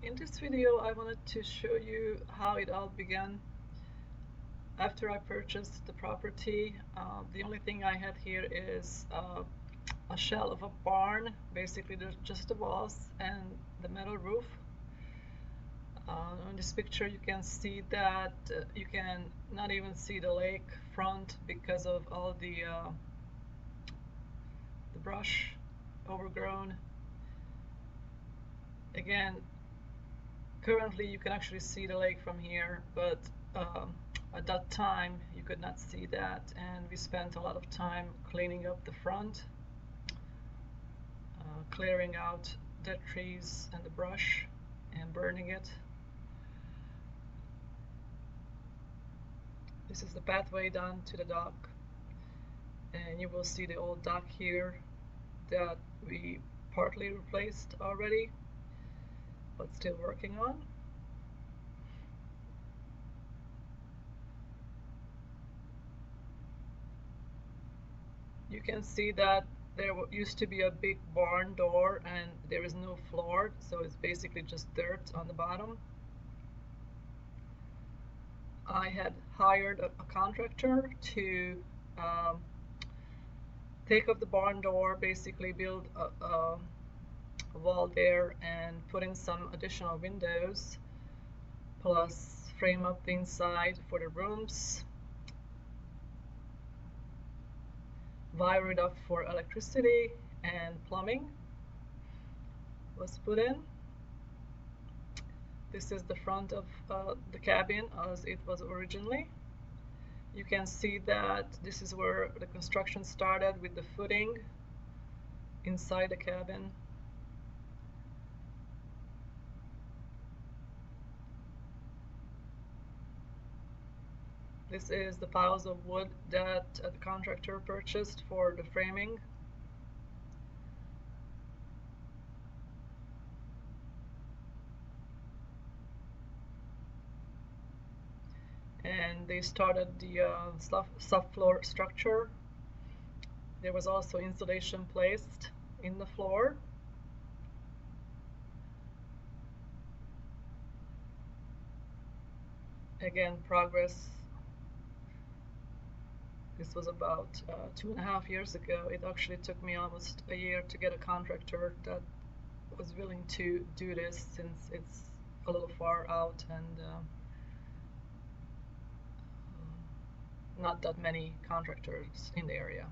In this video I wanted to show you how it all began. After I purchased the property, the only thing I had here is a shell of a barn. Basically there's just the walls and the metal roof. On this picture you can see that you can not even see the lake front because of all the brush overgrown. Again, currently you can actually see the lake from here, but at that time you could not see that, and we spent a lot of time cleaning up the front, clearing out dead trees and the brush and burning it. This is the pathway down to the dock, and you will see the old dock here that we partly replaced already but still working on. You can see that there used to be a big barn door and there is no floor, so it's basically just dirt on the bottom. I had hired a contractor to take off the barn door, basically build a wall there and put in some additional windows, plus frame up the inside for the rooms, wire it up for electricity, and plumbing was put in. This is the front of the cabin as it was originally. You can see that this is where the construction started with the footing inside the cabin. This is the piles of wood that the contractor purchased for the framing. And they started the subfloor structure. There was also insulation placed in the floor. Again, progress. This was about 2.5 years ago. It actually took me almost a year to get a contractor that was willing to do this, since it's a little far out and not that many contractors in the area.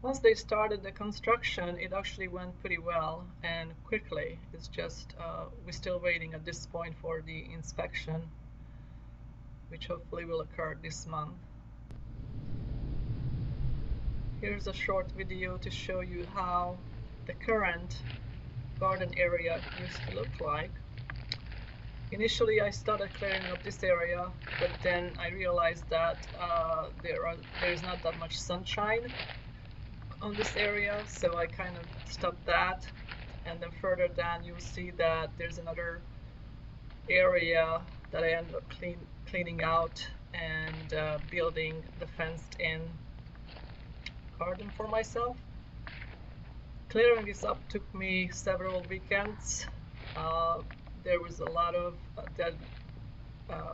Once they started the construction, it actually went pretty well and quickly. It's just we're still waiting at this point for the inspection, which hopefully will occur this month. Here's a short video to show you how the current garden area used to look like. Initially I started clearing up this area, but then I realized that there's not that much sunshine on this area, so I kind of stopped that. And then further down you'll see that there's another area that I ended up cleaning out and building the fenced in garden for myself. Clearing this up took me several weekends. There was a lot of dead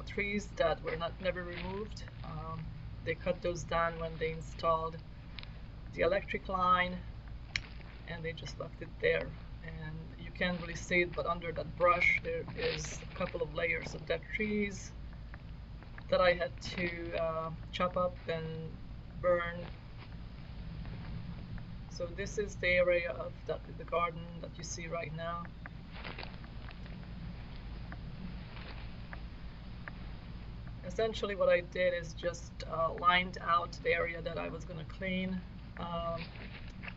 trees that were never removed. They cut those down when they installed the electric line, and they just left it there. And you can't really see it, but under that brush there is a couple of layers of dead trees that I had to chop up and burn. So this is the area of the garden that you see right now. Essentially what I did is just lined out the area that I was going to clean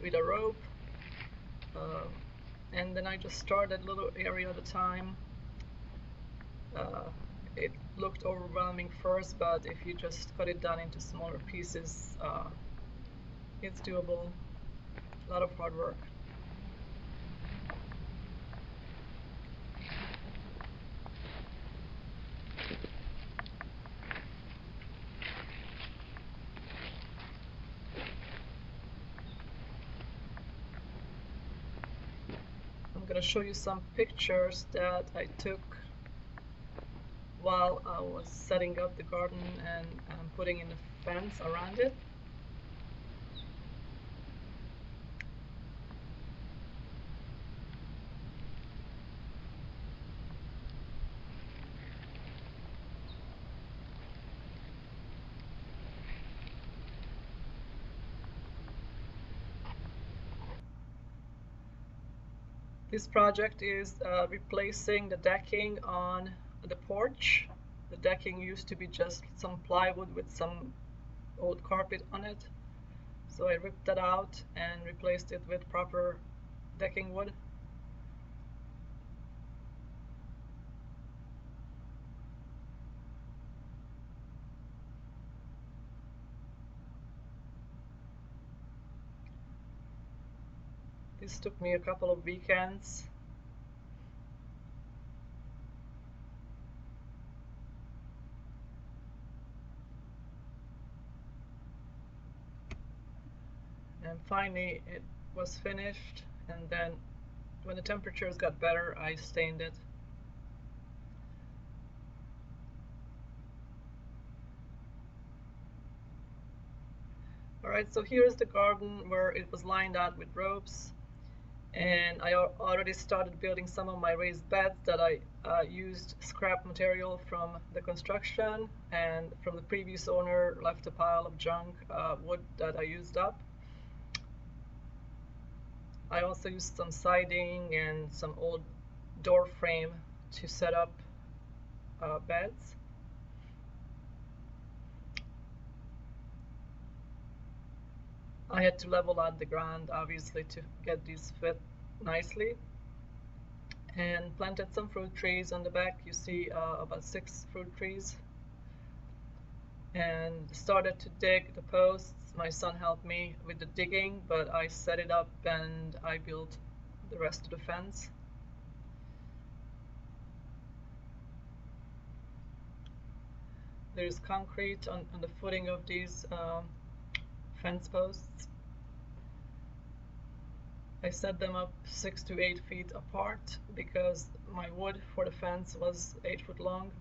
with a rope, and then I just started a little area at a time. It looked overwhelming first, but if you just cut it down into smaller pieces, it's doable. A lot of hard work. going to show you some pictures that I took while I was setting up the garden and putting in a fence around it. This project is replacing the decking on the porch. The decking used to be just some plywood with some old carpet on it. So I ripped that out and replaced it with proper decking wood. This took me a couple of weekends. And finally it was finished, and then when the temperatures got better, I stained it. Alright, so here's the garden where it was lined out with ropes, and I already started building some of my raised beds that I used scrap material from the construction, and from the previous owner left a pile of junk wood that I used up. I also used some siding and some old door frame to set up beds. I had to level out the ground obviously to get these fit nicely, and planted some fruit trees on the back. You see about 6 fruit trees, and started to dig the posts. My son helped me with the digging, but I set it up and I built the rest of the fence. There's concrete on the footing of these fence posts. I set them up 6 to 8 feet apart because my wood for the fence was 8 foot long,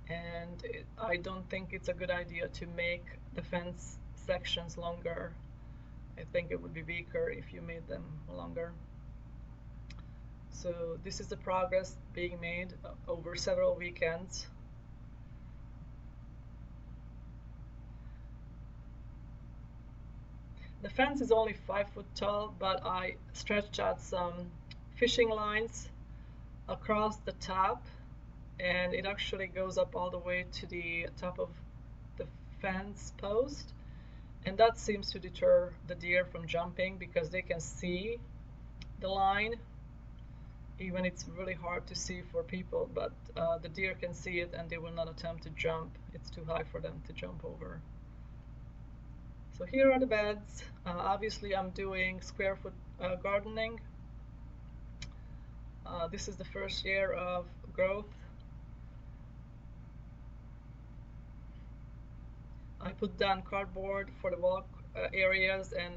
and I don't think it's a good idea to make the fence sections longer. I think it would be weaker if you made them longer. So this is the progress being made over several weekends. The fence is only 5 foot tall, but I stretched out some fishing lines across the top, and it actually goes up all the way to the top of the fence post, and that seems to deter the deer from jumping because they can see the line. Even it's really hard to see for people, but the deer can see it and they will not attempt to jump. It's too high for them to jump over. So here are the beds. Obviously I'm doing square foot gardening. This is the first year of growth. I put down cardboard for the walk areas and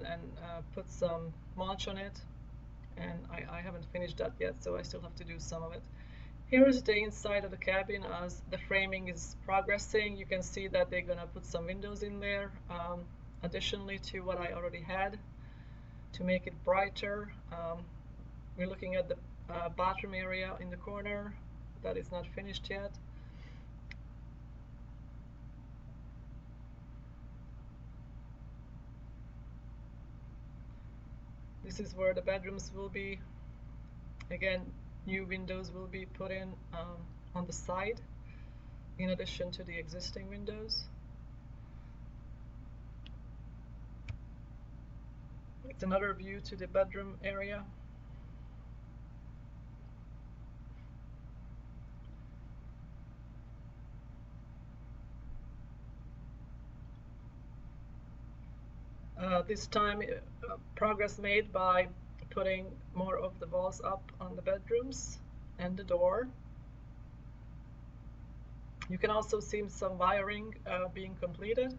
put some mulch on it, and I haven't finished that yet, so I still have to do some of it. Here is the inside of the cabin as the framing is progressing. You can see that they're gonna put some windows in there, additionally to what I already had, to make it brighter. We're looking at the bathroom area in the corner that is not finished yet. This is where the bedrooms will be. Again, new windows will be put in on the side in addition to the existing windows. It's another view to the bedroom area. This time progress made by putting more of the walls up on the bedrooms and the door. You can also see some wiring being completed.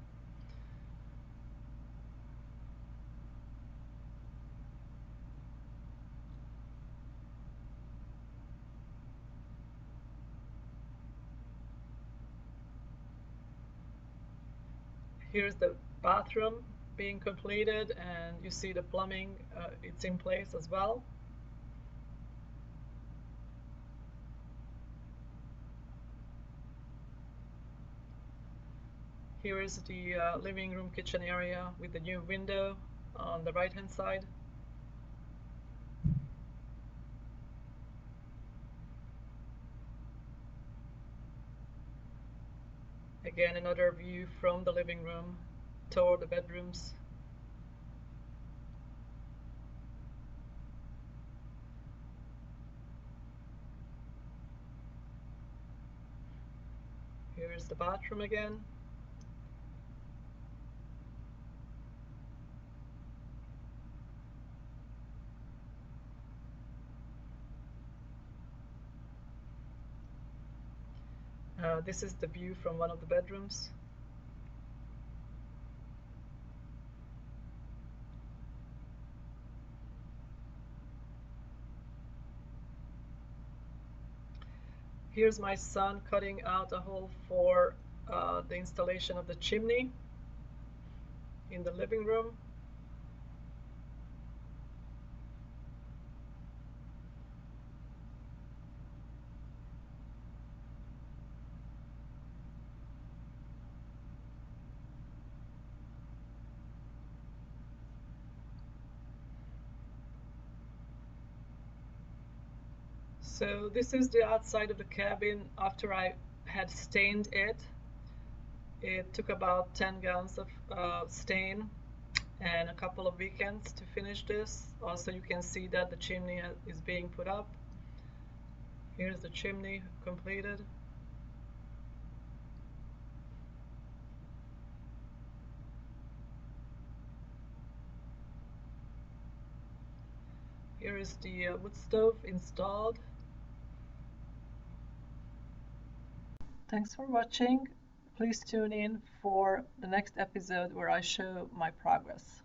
Here's the bathroom being completed, and you see the plumbing, it's in place as well. Here is the living room kitchen area with the new window on the right hand side. Again, another view from the living room toward the bedrooms. Here is the bathroom again. This is the view from one of the bedrooms. Here's my son cutting out a hole for the installation of the chimney in the living room. So this is the outside of the cabin after I had stained it. It took about 10 gallons of stain and a couple of weekends to finish this. Also, you can see that the chimney is being put up. Here's the chimney completed. Here is the wood stove installed. Thanks for watching. Please tune in for the next episode where I show my progress.